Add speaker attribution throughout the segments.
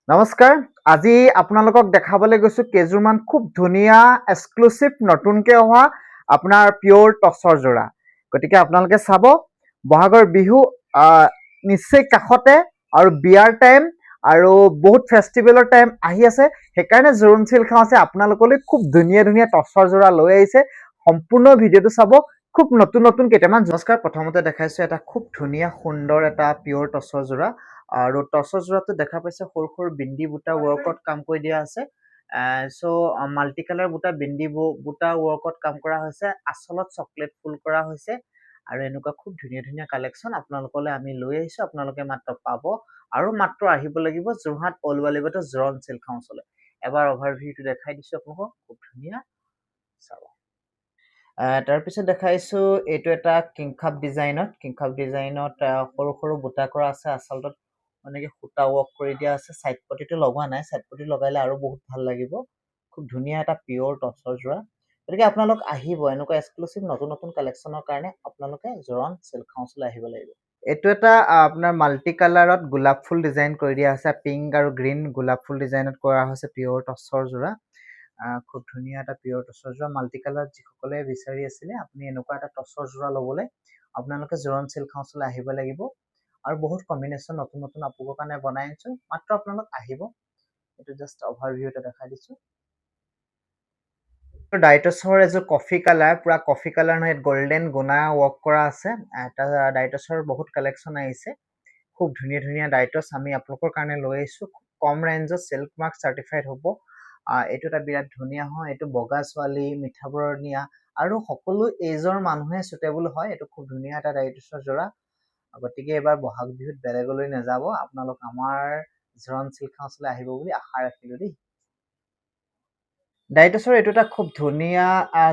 Speaker 1: নমস্কাৰ আজি আপোনালোকক দেখাবলৈ গৈছো কেজুৰমান খুব ধুনীয়া এক্সক্লুসিভ নতুনকে অহা আপোনাৰ পিওৰ টচৰ জোৰা গতিকে আপোনালোকে চাব বহাগৰ বিহু নিশ্চয় কাখতে আৰু বিয়াৰ টাইম আৰু বহুত ফেষ্টিভেলৰ টাইম আহি আছে সেইকাৰণে জোৰণ চিল্ক হাউছে আপোনালোকলৈ খুব ধুনীয়া ধুনীয়া টচৰ জোৰা লৈ আহিছে সম্পূৰ্ণ ভিডিঅটো চাব খুব নতুন নতুন কেইটামান নমস্কাৰ প্ৰথমতে দেখাইছো এটা খুব ধুনীয়া সুন্দৰ এটা পিওৰ টচৰ জোৰা আৰু টচৰ জোৰাটো দেখা পাইছে সৰু সৰু বিন্দি বুটা ৱৰ্কত কাম কৰি দিয়া আছে সো মাল্টি কালাৰ বুটা বিন্দি বুটা ৱৰ্কত কাম কৰা হৈছে আচলত চকলেট ফুল কৰা হৈছে আৰু এনেকুৱা খুব ধুনীয়া ধুনীয়া কালেকচন আপোনালোকলৈ আমি লৈ আহিছো আপোনালোকে মাত্ৰ পাব আৰু মাত্ৰ আহিব লাগিব যোৰহাট অলৱালিবাটো জোৰণ চিল্ক হাউচলৈ এবাৰ অভাৰভিউটো দেখাই দিছো আপোনালোকক খুব ধুনীয়া চাব তাৰ পিছত দেখাইছো এইটো এটা কিংখাপ ডিজাইনত সৰু সৰু বুটা কৰা আছে আচলতে এনেকে সুতা ৱৰ্ক কৰি দিয়া আছে সাইড পটিটো লগোৱা নাই সাইড পটি লগাইলে আৰু বহুত ভাল লাগিব খুব ধুনীয়া এটা পিওৰ টচৰ জোৰা গতিকে আপোনালোক আহিব এনেকুৱা এক্সক্লুসিভ নতুন নতুন কালেকচনৰ কাৰণে আপোনালোকে জোৰণ চিল্ক হাউচলৈ আহিব লাগিব এইটো এটা আপোনাৰ মাল্টি কালাৰত গোলাপ ফুল ডিজাইন কৰি দিয়া আছে পিংক আৰু গ্ৰীন গোলাপ ফুল ডিজাইনত কৰা হৈছে পিওৰ টচৰ জোৰা খুব ধুনীয়া এটা পিওৰ টচৰ জোৰা মাল্টি কালাৰ যিসকলে বিচাৰি আছিলে আপুনি এনেকুৱা এটা টচৰ জোৰা ল'বলৈ আপোনালোকে জোৰণ চিল্ক হাউচলৈ আহিব লাগিব আৰু বহুত কম্বিনেশ্যন নতুন নতুন আপোনালোকৰ কাৰণে বনাই আছো মাত্ৰ আপোনালোক আহিব এইটো জাস্ট অভাৰভিউ এটা দেখাই দিছো ডাইটছৰ এযোৰ কফি কালাৰ পুৰা কফি কালাৰ নহয় গোল্ডেন গুণা ৱৰ্ক কৰা আছে এটা ডাইটছৰ বহুত কালেকশ্যন আহিছে খুব ধুনীয়া ধুনীয়া ডাইটছ আমি আপোনালোকৰ কাৰণে লৈ আহিছো কম ৰেঞ্জত চিল্ক মাৰ্ক চাৰ্টিফাইড হ'ব এইটো এটা বিৰাট ধুনীয়া হয় এইটো বগা ছোৱালী মিঠাবৰণীয়া আৰু সকলো এজৰ মানুহে সুটেবল হয় এইটো খুব ধুনীয়া এটা ডাইটছৰ জোৰা গতিকে এবাৰ বহাগ বিহুত বেলেগলৈ নাযাব আপোনালোক আমাৰ জোৰণ চিল্ক হাউচলৈ আহিব বুলি আশা ৰাখিলো দেই ডাইটছৰ এইটো এটা খুব ধুনীয়া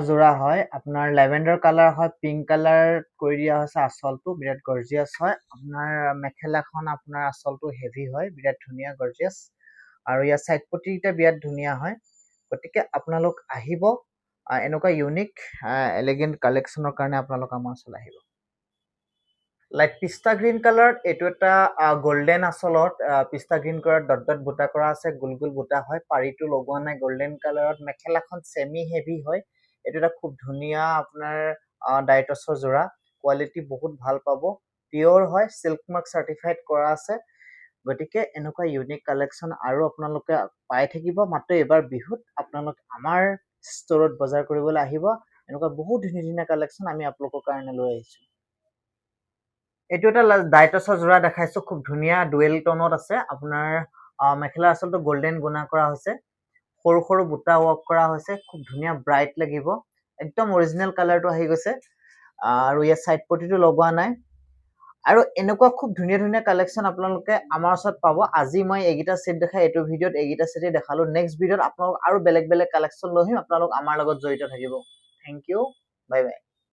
Speaker 1: জোৰা হয় আপোনাৰ লেভেণ্ডাৰ কালাৰ হয় পিংক কালাৰ কৰি দিয়া হৈছে আচলটো বিৰাট গৰ্জিয়াছ হয় আপোনাৰ মেখেলাখন আপোনাৰ আচলটো হেভি হয় বিৰাট ধুনীয়া গৰ্জিয়াছ আৰু ইয়াৰ সাইড পটিটা বিৰাট ধুনীয়া হয় গতিকে আপোনালোক আহিব এনেকুৱা ইউনিক এলিগেন্ট কালেকচনৰ কাৰণে আপোনালোক আমাৰ ওচৰলৈ আহিব লাইট পিস্তা গ্ৰীণ কালাৰত এইটো এটা গোল্ডেন আচলত পিস্তা গ্ৰীণ কালাৰত ডট ডট বুটা কৰা আছে গোল গোল বুটা হয় পাৰিটো লগোৱা নাই গোল্ডেন কালাৰত মেখেলাখন সেমি হেভি হয় এইটো এটা খুব ধুনীয়া আপোনাৰ ডাইটছৰ জোৰা কোৱালিটি বহুত ভাল পাব পিওৰ হয় চিল্ক মাৰ্ক চাৰ্টিফাইড কৰা আছে গতিকে এনেকুৱা ইউনিক কালেকচন আৰু আপোনালোকে পাই থাকিব মাত্ৰ এবাৰ বিহুত আপোনালোক আমাৰ ষ্টৰত বজাৰ কৰিবলৈ আহিব এনেকুৱা বহুত ধুনীয়া ধুনীয়া কালেকচন আমি আপোনালোকৰ কাৰণে লৈ আহিছো এইটো এটা ডাইটছৰ জোৰা দেখাইছো খুব ধুনীয়া ডুৱেল টোনত আছে আপোনাৰ মেখেলা আচলতে গোল্ডেন গুণা কৰা হৈছে সৰু সৰু বুটা ৱৰ্ক কৰা হৈছে খুব ধুনীয়া ব্ৰাইট লাগিব একদম অৰিজিনেল কালাৰটো আহি গৈছে আৰু ইয়াৰ সাইড পটিটো লগোৱা নাই আৰু এনেকুৱা খুব ধুনীয়া ধুনীয়া কালেকচন আপোনালোকে আমাৰ ওচৰত পাব আজি মই এইগিটা সেট দেখাই এইটো ভিডিঅত এইগিটা সেটে দেখালো নেক্সট ভিডিঅত আপোনালোক আৰু বেলেগ বেলেগ কালেকচন লৈ আহিম আপোনালোক আমাৰ লগত জড়িত থাকিব থ্যাংক ইউ বাই বাই